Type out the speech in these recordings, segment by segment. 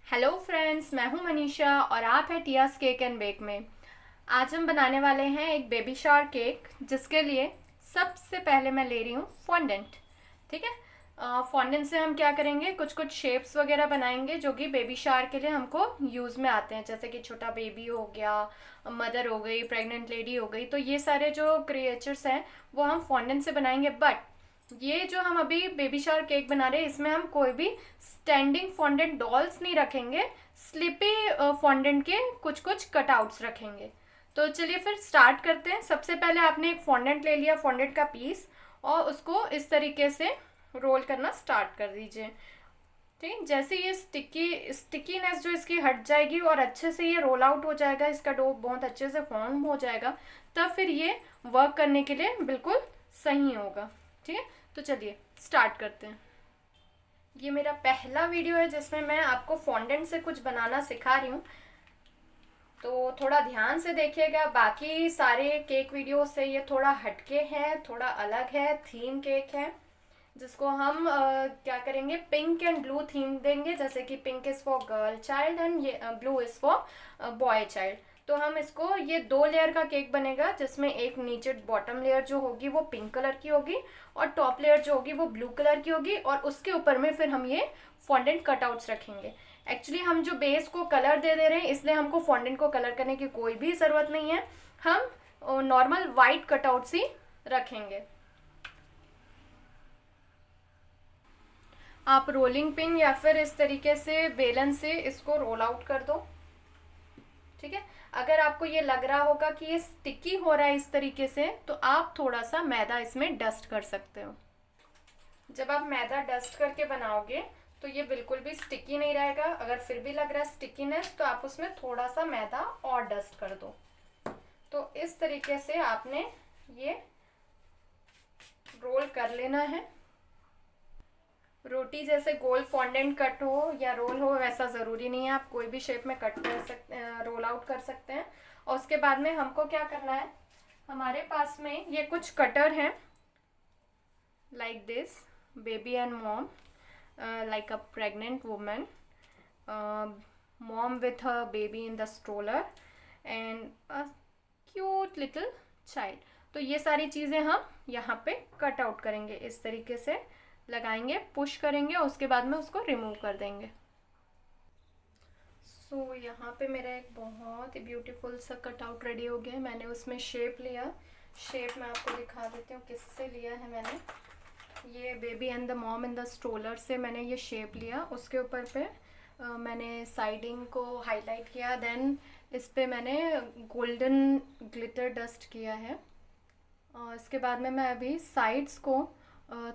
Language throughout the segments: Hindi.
हेलो फ्रेंड्स, मैं हूं मनीषा और आप हैं टियास केक एंड बेक में। आज हम बनाने वाले हैं एक बेबी शावर केक, जिसके लिए सबसे पहले मैं ले रही हूँ फॉन्डेंट। ठीक है। फॉन्डेंट से हम क्या करेंगे, कुछ कुछ शेप्स वगैरह बनाएंगे जो कि बेबी शावर के लिए हमको यूज़ में आते हैं, जैसे कि छोटा बेबी हो गया, मदर हो गई, प्रेग्नेंट लेडी हो गई। तो ये सारे जो क्रिएचर्स हैं वो हम फॉन्डेंट से बनाएंगे। बट ये जो हम अभी बेबी शावर केक बना रहे हैं, इसमें हम कोई भी स्टैंडिंग फॉन्डेंट डॉल्स नहीं रखेंगे, स्लिपी फॉन्डेंट के कुछ कुछ कटआउट्स रखेंगे। तो चलिए फिर स्टार्ट करते हैं। सबसे पहले आपने एक फॉन्डेंट ले लिया, फॉन्डेंट का पीस, और उसको इस तरीके से रोल करना स्टार्ट कर दीजिए। ठीक, जैसे ये स्टिकीनेस जो इसकी हट जाएगी और अच्छे से ये रोल आउट हो जाएगा, इसका डो बहुत अच्छे से फॉर्म हो जाएगा, तब फिर ये वर्क करने के लिए बिल्कुल सही होगा। ठीक है, तो चलिए स्टार्ट करते हैं। ये मेरा पहला वीडियो है जिसमें मैं आपको फॉन्डेंट से कुछ बनाना सिखा रही हूँ, तो थोड़ा ध्यान से देखिएगा। बाकी सारे केक वीडियो से ये थोड़ा हटके है, थोड़ा अलग है, थीम केक है, जिसको हम क्या करेंगे, पिंक एंड ब्लू थीम देंगे। जैसे कि pink is for girl child and ये blue is for boy child. तो हम इसको, ये 2 लेयर का केक बनेगा, जिसमें एक नीचे बॉटम लेयर जो होगी वो पिंक कलर की होगी और टॉप लेयर जो होगी वो ब्लू कलर की होगी, और उसके ऊपर में फिर हम ये फॉन्डेंट कटआउट्स रखेंगे। एक्चुअली हम जो बेस को कलर दे रहे हैं, इसलिए हमको फॉन्डेंट को कलर करने की कोई भी ज़रूरत नहीं है। हम नॉर्मल वाइट कटआउट्स ही रखेंगे। आप रोलिंग पिन या फिर इस तरीके से बेलन से इसको रोल आउट कर दो। ठीक है। अगर आपको ये लग रहा होगा कि ये स्टिकी हो रहा है इस तरीके से, तो आप थोड़ा सा मैदा इसमें डस्ट कर सकते हो। जब आप मैदा डस्ट करके बनाओगे तो ये बिल्कुल भी स्टिकी नहीं रहेगा। अगर फिर भी लग रहा है स्टिकीनेस, तो आप उसमें थोड़ा सा मैदा और डस्ट कर दो। तो इस तरीके से आपने ये रोल कर लेना है। रोटी जैसे गोल फॉन्डेंट कट हो या रोल हो, वैसा ज़रूरी नहीं है, आप कोई भी शेप में कट कर सकते हैं, रोल आउट कर सकते हैं। और उसके बाद में हमको क्या करना है, हमारे पास में ये कुछ कटर हैं, like this, baby and mom, like a pregnant women, mom with a baby in the stroller and a cute little child. तो ये सारी चीज़ें हम यहाँ पे कट आउट करेंगे, इस तरीके से लगाएंगे, पुश करेंगे और उसके बाद में उसको रिमूव कर देंगे। सो यहाँ पे मेरा एक बहुत ही ब्यूटीफुल सा कटआउट रेडी हो गया है। मैंने उसमें शेप लिया, शेप मैं आपको दिखा देती हूँ किससे लिया है मैंने। ये baby and the mom in the stroller से मैंने ये शेप लिया। उसके ऊपर पे मैंने साइडिंग को हाईलाइट किया, देन इस पे मैंने गोल्डन ग्लिटर डस्ट किया है। और इसके बाद में मैं अभी साइड्स को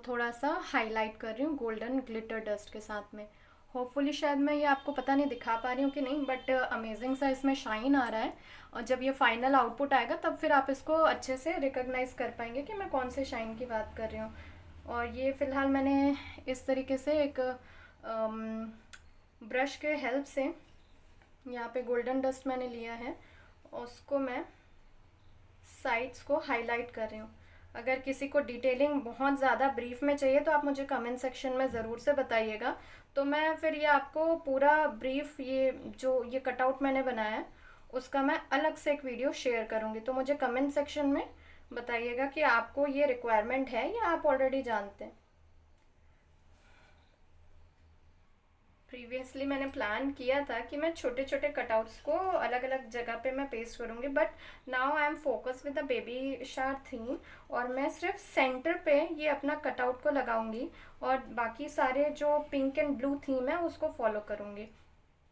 थोड़ा सा हाईलाइट कर रही हूँ गोल्डन ग्लिटर डस्ट के साथ में। होपफुली शायद मैं ये आपको पता नहीं दिखा पा रही हूँ कि नहीं, बट अमेजिंग सा इसमें शाइन आ रहा है। और जब ये फाइनल आउटपुट आएगा तब फिर आप इसको अच्छे से रिकॉग्नाइज कर पाएंगे कि मैं कौन से शाइन की बात कर रही हूँ। और ये फ़िलहाल मैंने इस तरीके से एक ब्रश के हेल्प से यहाँ पे गोल्डन डस्ट मैंने लिया है, उसको मैं साइड्स को हाईलाइट कर रही हूँ। अगर किसी को डिटेलिंग बहुत ज़्यादा ब्रीफ में चाहिए तो आप मुझे कमेंट सेक्शन में ज़रूर से बताइएगा, तो मैं फिर ये आपको पूरा ब्रीफ, ये जो ये कटआउट मैंने बनाया है उसका मैं अलग से एक वीडियो शेयर करूँगी। तो मुझे कमेंट सेक्शन में बताइएगा कि आपको ये रिक्वायरमेंट है या आप ऑलरेडी जानते हैं। प्रीवियसली मैंने प्लान किया था कि मैं छोटे छोटे कटआउट्स को अलग अलग जगह पे मैं पेस्ट करूँगी, but now I am focus with the baby shower theme, और मैं सिर्फ सेंटर पे ये अपना कटआउट को लगाऊंगी और बाकी सारे जो पिंक एंड ब्लू थीम है उसको फॉलो करूँगी।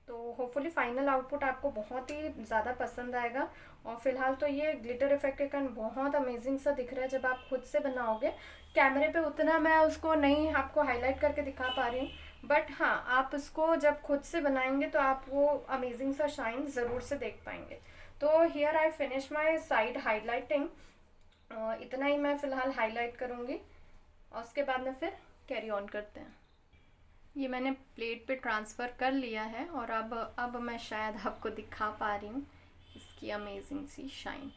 तो होपफुली फाइनल आउटपुट आपको बहुत ही ज़्यादा पसंद आएगा। और फिलहाल तो ये ग्लिटर इफेक्ट के कारण बहुत अमेजिंग सा दिख रहा है। जब आप खुद से बनाओगे, कैमरे पे उतना मैं उसको नहीं आपको हाईलाइट करके दिखा पा रही हूँ, बट हाँ, आप उसको जब खुद से बनाएंगे तो आप वो अमेजिंग सा शाइन ज़रूर से देख पाएंगे। तो here I finish my side highlighting. इतना ही मैं फ़िलहाल हाईलाइट करूँगी और उसके बाद में फिर कैरी ऑन करते हैं। ये मैंने प्लेट पे ट्रांसफ़र कर लिया है और अब मैं शायद आपको दिखा पा रही हूँ इसकी अमेजिंग सी shine.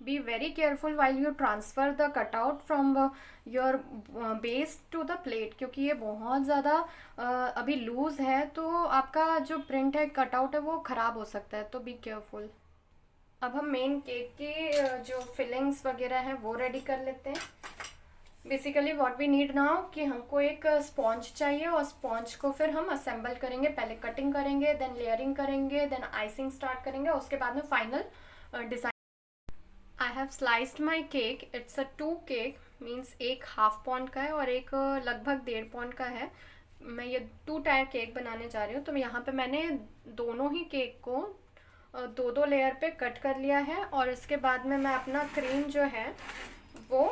be very careful while you transfer the cutout from your base to the plate, क्योंकि ये बहुत ज़्यादा अभी लूज़ है, तो आपका जो प्रिंट है, कटआउट है, वो ख़राब हो सकता है, तो बी केयरफुल। अब हम मेन केक की जो फिलिंग्स वगैरह हैं वो रेडी कर लेते हैं। Basically what we need now कि हमको एक स्पॉन्ज चाहिए, और स्पॉन्ज को फिर हम असेंबल करेंगे। पहले कटिंग करेंगे, देन लेयरिंग करेंगे, देन आइसिंग स्टार्ट करेंगे, उसके बाद में final design. I have sliced my cake. It's a 2 cake, means एक हाफ पाउंड का है और एक लगभग 1.5 पाउंड का है। मैं ये 2 टायर केक बनाने जा रही हूँ, तो यहाँ पे मैंने दोनों ही केक को 2-2 लेयर पे कट कर लिया है, और इसके बाद में मैं अपना क्रीम जो है वो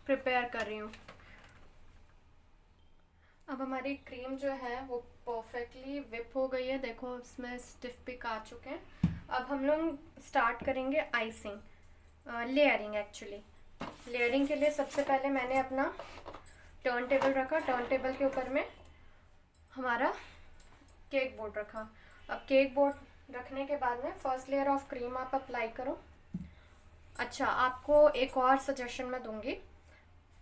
प्रिपेयर कर रही हूँ। अब हमारी क्रीम जो है वो परफेक्टली विप हो गई है, देखो इसमें स्टिफ पिक आ चुके हैं। अब हम लोग स्टार्ट करेंगे आइसिंग, लेयरिंग। एक्चुअली लेयरिंग के लिए सबसे पहले मैंने अपना टर्न टेबल रखा, टर्न टेबल के ऊपर में हमारा केक बोर्ड रखा। अब केक बोर्ड रखने के बाद में फर्स्ट लेयर ऑफ क्रीम आप अप्लाई करो। अच्छा, आपको एक और सजेशन मैं दूंगी,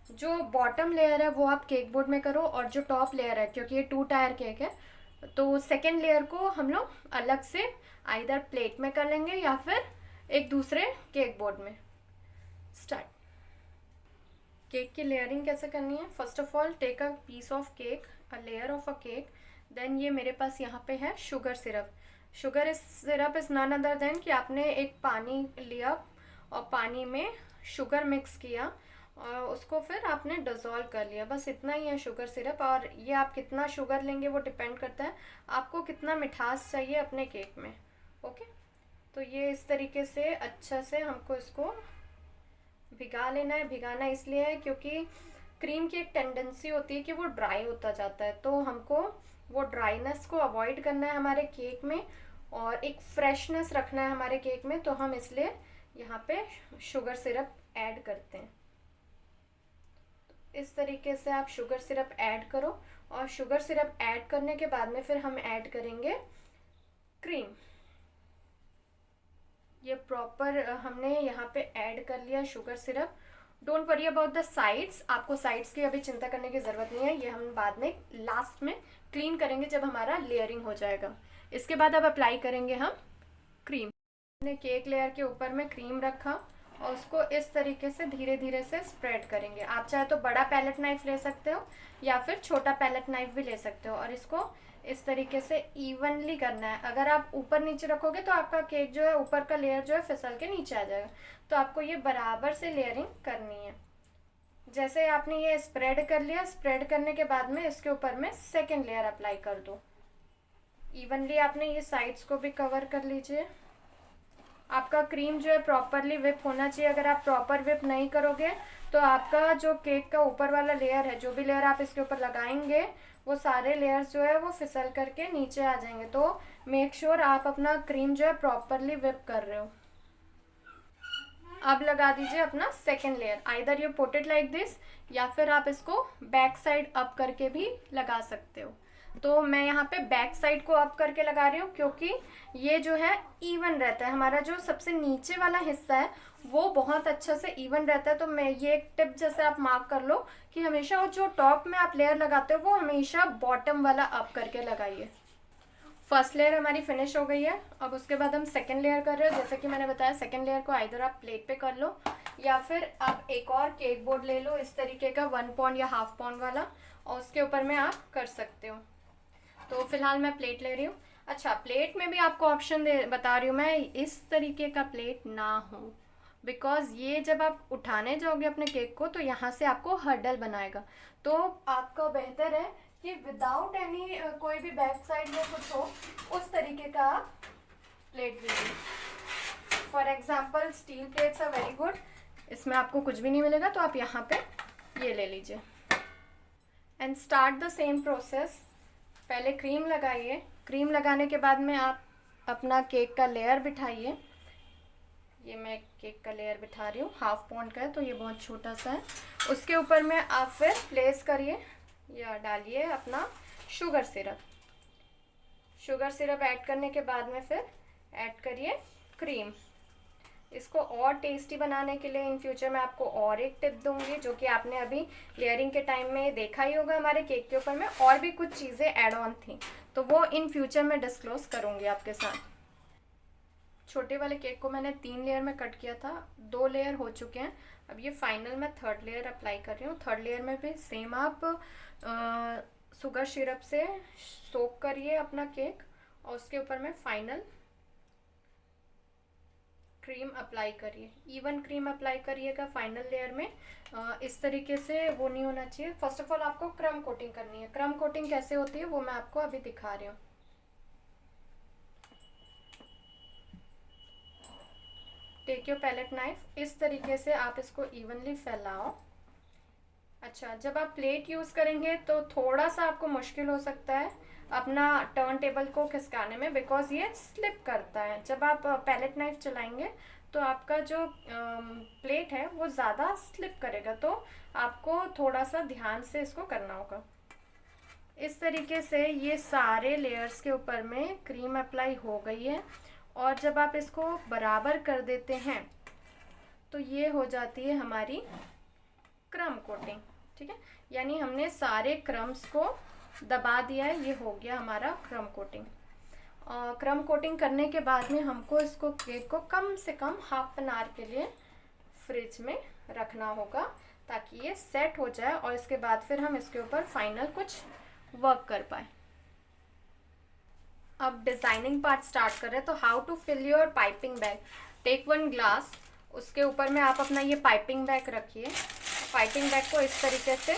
जो बॉटम लेयर है वो आप केक बोर्ड में करो, और जो टॉप लेयर है, क्योंकि ये 2 टायर केक है, तो सेकेंड लेयर को हम लोग अलग से आइदर प्लेट में कर लेंगे या फिर एक दूसरे केक बोर्ड में। स्टार्ट। केक की लेयरिंग कैसे करनी है? First of all take a piece of cake, a layer of a cake, then ये मेरे पास यहाँ पे है sugar syrup. Sugar syrup is none other than कि आपने एक पानी लिया और पानी में शुगर मिक्स किया और उसको फिर आपने डिज़ोल्व कर लिया, बस इतना ही है शुगर सिरप। और ये आप कितना शुगर लेंगे वो डिपेंड करता है आपको कितना मिठास चाहिए अपने केक में। ओके, तो ये इस तरीके से अच्छा से हमको इसको भिगा लेना है। भिगाना इसलिए है क्योंकि क्रीम की एक टेंडेंसी होती है कि वो ड्राई होता जाता है, तो हमको वो ड्राइनेस को अवॉइड करना है हमारे केक में, और एक फ्रेशनेस रखना है हमारे केक में, तो हम इसलिए यहाँ पे शुगर सिरप ऐड करते हैं। इस तरीके से आप शुगर सिरप ऐड करो, और शुगर सिरप ऐड करने के बाद में फिर हम ऐड करेंगे क्रीम। ये प्रॉपर हमने यहाँ पे ऐड कर लिया sugar syrup. Don't worry about the sides, आपको साइड्स की अभी चिंता करने की ज़रूरत नहीं है, ये हम बाद में लास्ट में क्लीन करेंगे जब हमारा लेयरिंग हो जाएगा। इसके बाद अब अप्लाई करेंगे हम क्रीम। हमने केक लेयर के ऊपर में क्रीम रखा और उसको इस तरीके से धीरे धीरे से स्प्रेड करेंगे। आप चाहे तो बड़ा पैलेट नाइफ ले सकते हो या फिर छोटा पैलेट नाइफ भी ले सकते हो, और इसको इस तरीके से इवनली करना है। अगर आप ऊपर नीचे रखोगे तो आपका केक जो है, ऊपर का लेयर जो है फिसल के नीचे आ जाएगा, तो आपको ये बराबर से लेयरिंग करनी है। जैसे आपने ये स्प्रेड कर लिया, स्प्रेड करने के बाद में इसके ऊपर में सेकेंड लेयर अप्लाई कर दो। इवनली आपने ये साइड्स को भी कवर कर लीजिए। आपका क्रीम जो है प्रॉपरली विप होना चाहिए। अगर आप प्रॉपर विप नहीं करोगे तो आपका जो केक का ऊपर वाला लेयर है, जो भी लेयर आप इसके ऊपर लगाएंगे, वो सारे लेयर्स जो है वो फिसल करके नीचे आ जाएंगे। तो मेक श्योर आप अपना क्रीम जो है प्रॉपरली विप कर रहे हो। अब लगा दीजिए अपना second layer. Either you put it like this, या फिर आप इसको बैक साइड अप करके भी लगा सकते हो। तो मैं यहाँ पे बैक साइड को अप करके लगा रही हूँ, क्योंकि ये जो है इवन रहता है। हमारा जो सबसे नीचे वाला हिस्सा है वो बहुत अच्छा से इवन रहता है। तो मैं ये एक टिप जैसे आप मार्क कर लो कि हमेशा वो जो टॉप में आप लेयर लगाते हो वो हमेशा बॉटम वाला अप करके लगाइए। फर्स्ट लेयर हमारी फिनिश हो गई है। अब उसके बाद हम सेकेंड लेयर कर रहे हो। जैसे कि मैंने बताया, सेकेंड लेयर को आइदर आप प्लेट पे कर लो या फिर आप एक और केक बोर्ड ले लो इस तरीके का 1 पाउंड या हाफ पाउंड वाला, और उसके ऊपर में आप कर सकते हो। तो फिलहाल मैं प्लेट ले रही हूँ। अच्छा, प्लेट में भी आपको ऑप्शन बता रही हूँ मैं, इस तरीके का प्लेट ना हो, बिकॉज ये जब आप उठाने जाओगे अपने केक को तो यहाँ से आपको हर्डल बनाएगा। तो आपका बेहतर है कि विदाउट एनी कोई भी बैक साइड में कुछ हो, उस तरीके का आप प्लेट लीजिए। For example steel plates are very good, इसमें आपको कुछ भी नहीं मिलेगा, तो आप यहाँ पे ये ले लीजिए। And start the same process. पहले क्रीम लगाइए। क्रीम लगाने के बाद में आप अपना केक का लेयर बिठाइए। ये मैं केक का लेयर बिठा रही हूँ, हाफ पाउंड का है तो ये बहुत छोटा सा है। उसके ऊपर में आप फिर प्लेस करिए या डालिए अपना sugar syrup. Sugar syrup add करने के बाद में फिर ऐड करिए क्रीम। इसको और टेस्टी बनाने के लिए इन फ्यूचर मैं आपको और एक टिप दूंगी, जो कि आपने अभी लेयरिंग के टाइम में देखा ही होगा हमारे केक के ऊपर में और भी कुछ चीज़ें ऐड ऑन थी, तो वो इन फ्यूचर में डिस्क्लोज करूंगी आपके साथ। छोटे वाले केक को मैंने 3 लेयर में कट किया था, 2 लेयर हो चुके हैं। अब ये फाइनल मैं 3rd लेयर अप्लाई कर रही हूँ। 3rd लेयर में भी सेम आप शुगर सिरप से सोक करिए अपना केक और उसके ऊपर में फाइनल क्रीम अप्लाई करिए। इवन क्रीम अप्लाई करिएगा फाइनल लेयर में। इस तरीके से वो नहीं होना चाहिए। फर्स्ट ऑफ ऑल आपको क्रम कोटिंग करनी है। क्रम कोटिंग कैसे होती है वो मैं आपको अभी दिखा रही हूँ। टेक योर पैलेट नाइफ, इस तरीके से आप इसको इवनली फैलाओ। अच्छा, जब आप प्लेट यूज़ करेंगे तो थोड़ा सा आपको मुश्किल हो सकता है अपना टर्न टेबल को खिसकाने में, बिकॉज ये स्लिप करता है। जब आप पैलेट नाइफ चलाएंगे तो आपका जो प्लेट है वो ज़्यादा स्लिप करेगा, तो आपको थोड़ा सा ध्यान से इसको करना होगा। इस तरीके से ये सारे लेयर्स के ऊपर में क्रीम अप्लाई हो गई है और जब आप इसको बराबर कर देते हैं तो ये हो जाती है हमारी क्रम कोटिंग। ठीक है, यानी हमने सारे क्रम्स को दबा दिया है, ये हो गया हमारा क्रम कोटिंग। क्रम कोटिंग करने के बाद में हमको इसको केक को कम से कम ½ एन आवर के लिए फ्रिज में रखना होगा ताकि ये सेट हो जाए और इसके बाद फिर हम इसके ऊपर फाइनल कुछ वर्क कर पाए। अब डिज़ाइनिंग पार्ट स्टार्ट कर रहे हैं। तो how to fill your piping bag. Take 1 glass, उसके ऊपर में आप अपना ये पाइपिंग बैग रखिए। पाइपिंग बैग को इस तरीके से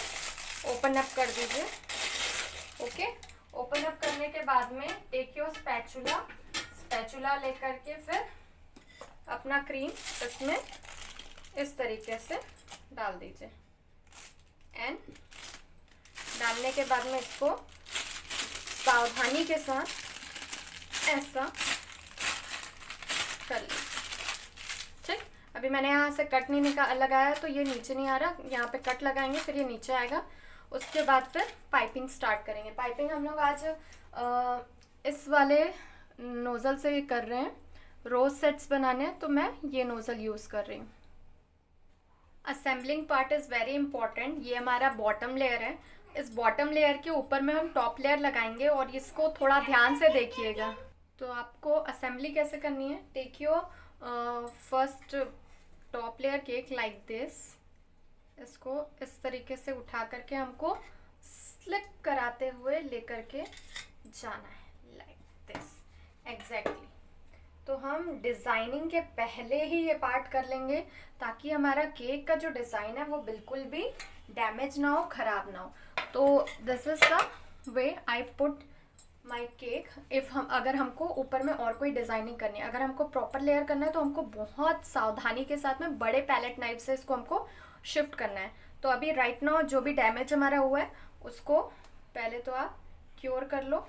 ओपन अप कर दीजिए। ओके, ओपन अप करने के बाद में टेक योर स्पैचुला लेकर के फिर अपना क्रीम इसमें इस तरीके से डाल दीजिए। एंड डालने के बाद में इसको सावधानी के साथ ऐसा कर लीजिए। ठीक, अभी मैंने यहाँ से कट नहीं लगाया तो ये नीचे नहीं आ रहा, यहाँ पे कट लगाएंगे फिर ये नीचे आएगा। उसके बाद फिर पाइपिंग स्टार्ट करेंगे। पाइपिंग हम लोग आज इस वाले नोज़ल से कर रहे हैं। रोज सेट्स बनाने हैं तो मैं ये नोज़ल यूज़ कर रही हूँ। Assembling part is very important. ये हमारा बॉटम लेयर है। इस बॉटम लेयर के ऊपर में हम टॉप लेयर लगाएंगे और इसको थोड़ा ध्यान से देखिएगा। तो आपको असेंबली कैसे करनी है, take your first top layer cake like this. इसको इस तरीके से उठा करके हमको स्लिप कराते हुए लेकर के जाना है लाइक दिस एग्जैक्टली। तो हम डिज़ाइनिंग के पहले ही ये पार्ट कर लेंगे ताकि हमारा केक का जो डिज़ाइन है वो बिल्कुल भी डैमेज ना हो, ख़राब ना हो। तो this is the way I put my cake. अगर हमको ऊपर में और कोई डिज़ाइनिंग करनी है, अगर हमको प्रॉपर लेयर करना है तो हमको बहुत सावधानी के साथ में बड़े पैलेट नाइफ से इसको हमको शिफ्ट करना है। तो अभी राइट नाउ जो भी डैमेज हमारा हुआ है उसको पहले तो आप क्योर कर लो,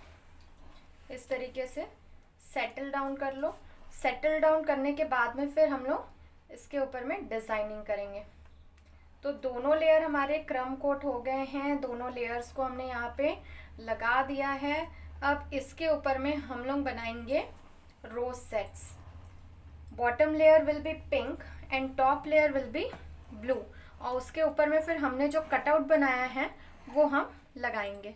इस तरीके से सेटल डाउन कर लो। सेटल डाउन करने के बाद में फिर हम लोग इसके ऊपर में डिज़ाइनिंग करेंगे। तो दोनों लेयर हमारे क्रम कोट हो गए हैं, दोनों लेयर्स को हमने यहाँ पे लगा दिया है। अब इसके ऊपर में हम लोग बनाएंगे rose sets. Bottom layer will be pink and top layer will be blue और उसके ऊपर में फिर हमने जो कटआउट बनाया है वो हम लगाएंगे।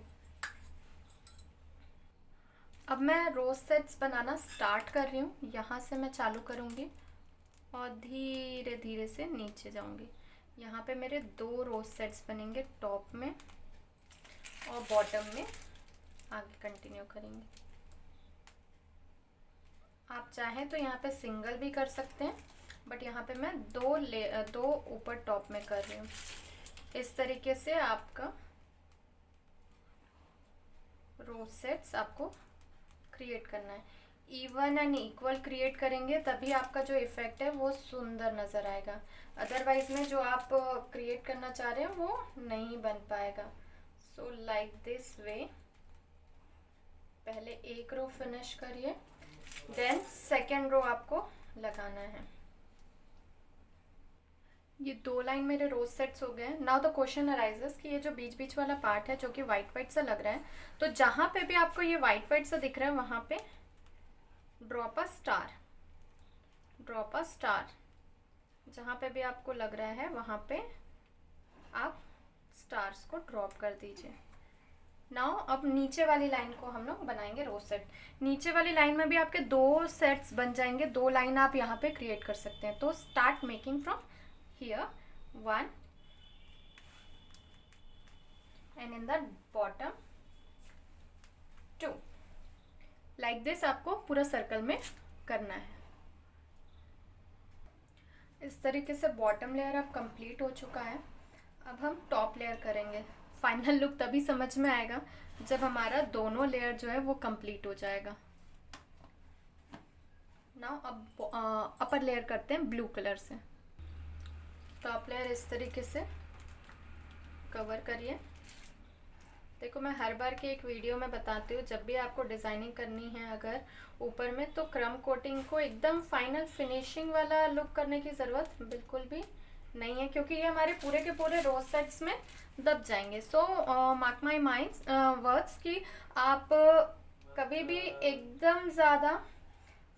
अब मैं रोज सेट्स बनाना स्टार्ट कर रही हूँ। यहाँ से मैं चालू करूँगी और धीरे धीरे से नीचे जाऊँगी। यहाँ पे मेरे 2 रोज सेट्स बनेंगे, टॉप में और बॉटम में। आगे कंटिन्यू करेंगे। आप चाहें तो यहाँ पे सिंगल भी कर सकते हैं, बट यहाँ पे मैं 2 ऊपर टॉप में कर रही हूँ। इस तरीके से आपका रोज सेट्स आपको क्रिएट करना है। इवन एंड इक्वल क्रिएट करेंगे तभी आपका जो इफेक्ट है वो सुंदर नज़र आएगा। अदरवाइज में जो आप क्रिएट करना चाह रहे हैं वो नहीं बन पाएगा। सो लाइक दिस वे पहले एक रो फिनिश करिए, देन सेकेंड रो आपको लगाना है। ये 2 लाइन मेरे रोज सेट्स हो गए। नाउ द क्वेश्चन अराइजेस कि ये जो बीच बीच वाला पार्ट है जो कि वाइट सा लग रहा है, तो जहाँ पे भी आपको ये वाइट सा दिख रहा है वहाँ पे drop a star. Drop a star, जहाँ पे भी आपको लग रहा है वहाँ पे आप स्टार्स को ड्रॉप कर दीजिए। नाउ अब नीचे वाली लाइन को हम लोग बनाएंगे रो सेट। नीचे वाली लाइन में भी आपके 2 सेट्स बन जाएंगे, 2 लाइन आप यहाँ पे क्रिएट कर सकते हैं। तो start making from here 1 and in the bottom 2, like this आपको पूरा सर्कल में करना है। इस तरीके से बॉटम लेयर अब कंप्लीट हो चुका है। अब हम टॉप लेयर करेंगे। फाइनल लुक तभी समझ में आएगा जब हमारा दोनों लेयर जो है वो कंप्लीट हो जाएगा। नाउ अब अपर लेयर करते हैं ब्लू कलर से। टॉप लेयर इस तरीके से कवर करिए। देखो मैं हर बार की एक वीडियो में बताती हूँ, जब भी आपको डिज़ाइनिंग करनी है अगर ऊपर में, तो क्रम कोटिंग को एकदम फाइनल फिनिशिंग वाला लुक करने की ज़रूरत बिल्कुल भी नहीं है, क्योंकि ये हमारे पूरे के पूरे रोज सेट्स में दब जाएंगे। सो मार्क माई माइंड्स वर्ड्स कि आप कभी भी एकदम ज़्यादा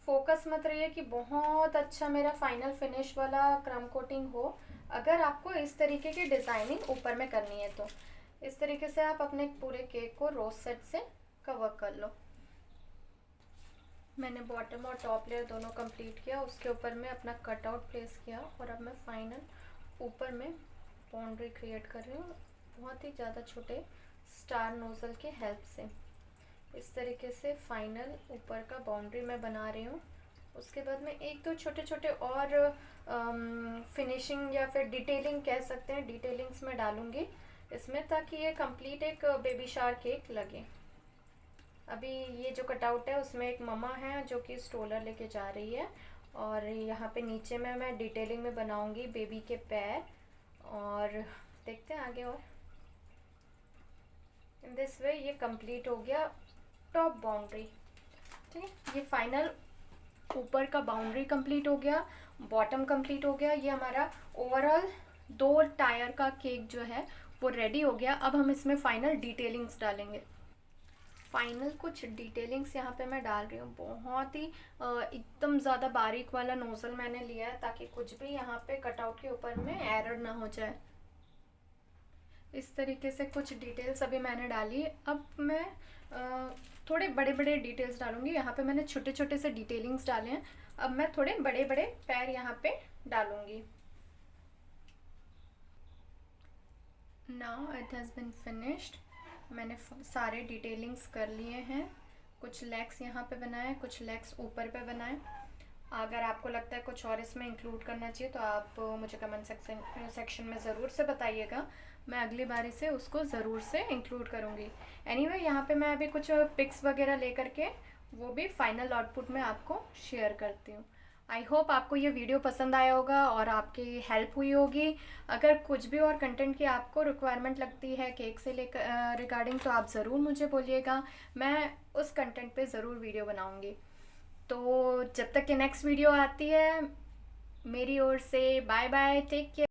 फोकस मत रहिए कि बहुत अच्छा मेरा फाइनल फिनिश वाला क्रम कोटिंग हो। अगर आपको इस तरीके की डिज़ाइनिंग ऊपर में करनी है तो इस तरीके से आप अपने पूरे केक को रोज सेट से कवर कर लो। मैंने बॉटम और टॉप लेयर दोनों कंप्लीट किया, उसके ऊपर में अपना कटआउट प्लेस किया और अब मैं फाइनल ऊपर में बाउंड्री क्रिएट कर रही हूँ बहुत ही ज़्यादा छोटे स्टार नोज़ल की हेल्प से। इस तरीके से फाइनल ऊपर का बाउंड्री मैं बना रही हूँ। उसके बाद में 1-2 छोटे छोटे और फिनिशिंग या फिर डिटेलिंग कह सकते हैं, डिटेलिंग्स में डालूँगी इसमें, ताकि ये कंप्लीट एक बेबी शावर केक लगे। अभी ये जो कटआउट है उसमें एक ममा है जो कि स्ट्रोलर लेके जा रही है, और यहाँ पे नीचे में मैं डिटेलिंग में बनाऊंगी बेबी के पैर। और देखते हैं आगे। और इन दिस वे ये कंप्लीट हो गया टॉप बाउंड्री। ठीक है, ये फाइनल ऊपर का बाउंड्री कंप्लीट हो गया, बॉटम कंप्लीट हो गया। ये हमारा ओवरऑल 2 टायर का केक जो है वो रेडी हो गया। अब हम इसमें फाइनल डिटेलिंग्स डालेंगे। फाइनल कुछ डिटेलिंग्स यहाँ पे मैं डाल रही हूँ। बहुत ही एकदम ज़्यादा बारीक वाला नोज़ल मैंने लिया है ताकि कुछ भी यहाँ पे कटआउट के ऊपर में एरर ना हो जाए। इस तरीके से कुछ डिटेल्स अभी मैंने डाली। अब मैं थोड़े बड़े बड़े डिटेल्स डालूंगी। यहाँ पे मैंने छोटे छोटे से डिटेलिंग्स डाले हैं, अब मैं थोड़े बड़े बड़े पैर यहाँ पे डालूंगी। Now it has been finished. मैंने सारे डिटेलिंग्स कर लिए हैं। कुछ लेग्स यहाँ पे बनाए, कुछ लेग्स ऊपर पे बनाए। अगर आपको लगता है कुछ और इसमें इंक्लूड करना चाहिए तो आप मुझे कमेंट सेक्शन में ज़रूर से बताइएगा, मैं अगली बारी से उसको ज़रूर से इंक्लूड करूँगी। एनीवे यहाँ पे मैं अभी कुछ पिक्स वगैरह लेकर के वो भी फाइनल आउटपुट में आपको शेयर करती हूँ। आई होप आपको ये वीडियो पसंद आया होगा और आपकी हेल्प हुई होगी। अगर कुछ भी और कंटेंट की आपको रिक्वायरमेंट लगती है केक से लेकर रिगार्डिंग, तो आप ज़रूर मुझे बोलिएगा, मैं उस कंटेंट पे ज़रूर वीडियो बनाऊँगी। तो जब तक कि नेक्स्ट वीडियो आती है, मेरी ओर से बाय बाय, टेक केयर।